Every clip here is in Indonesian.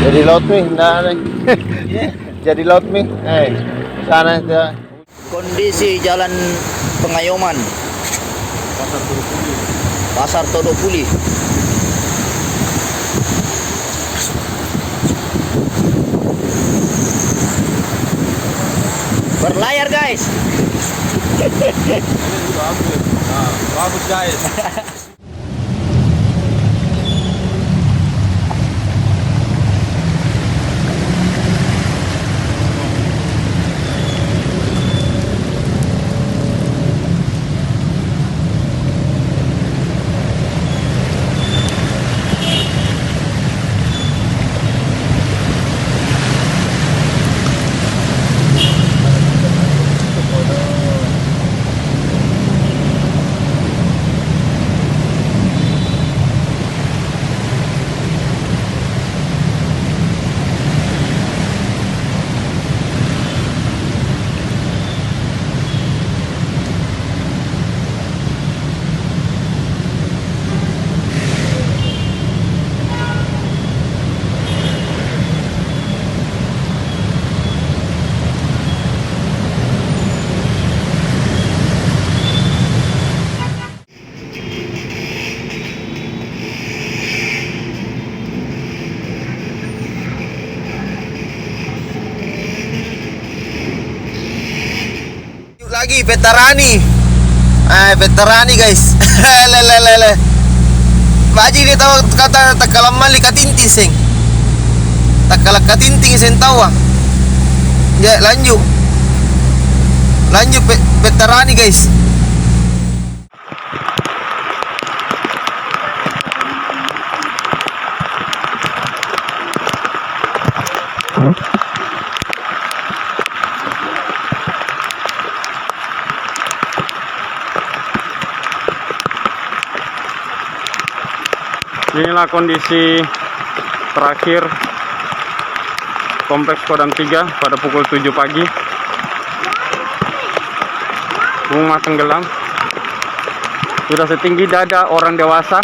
Jadi laut nih, nah nih. Jadi laut nih, sana dia. Kondisi jalan Pengayoman, Pasar Todopuli. Berlayar guys. Bagus guys. Lagi veterani, veterani guys. Lele, baji dia tahu kata takalam mali katinti sing, takalak katinting sing tawa. Ya lanjut veterani guys. Inilah kondisi terakhir Kompleks Kodam 3 pada pukul 7 pagi. Rumah tenggelam. Sudah setinggi dada orang dewasa.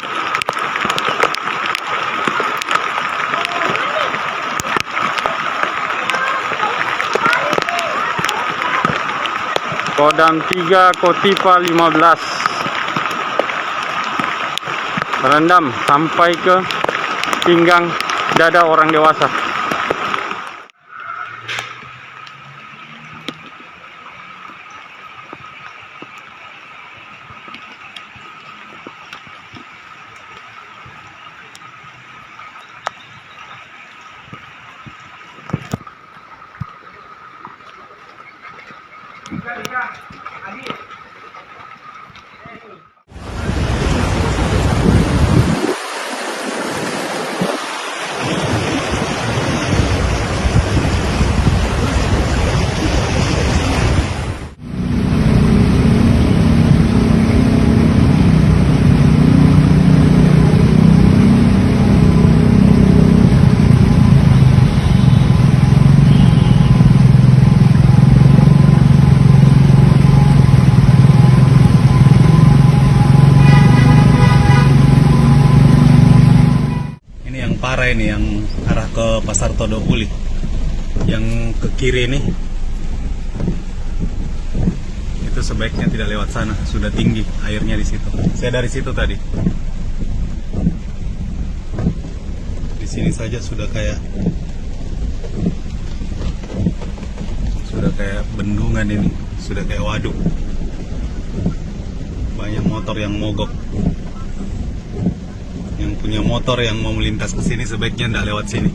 Kodam 3 Kotipa 15. Merendam sampai ke pinggang dada orang dewasa. Parah ini yang arah ke Pasar Todopuli, yang ke kiri ini itu sebaiknya tidak lewat sana, sudah tinggi airnya di situ. Saya dari situ tadi, di sini saja sudah kayak bendungan ini, sudah kayak waduk, banyak motor yang mogok. Yang punya motor yang mau melintas ke sini sebaiknya tidak lewat sini.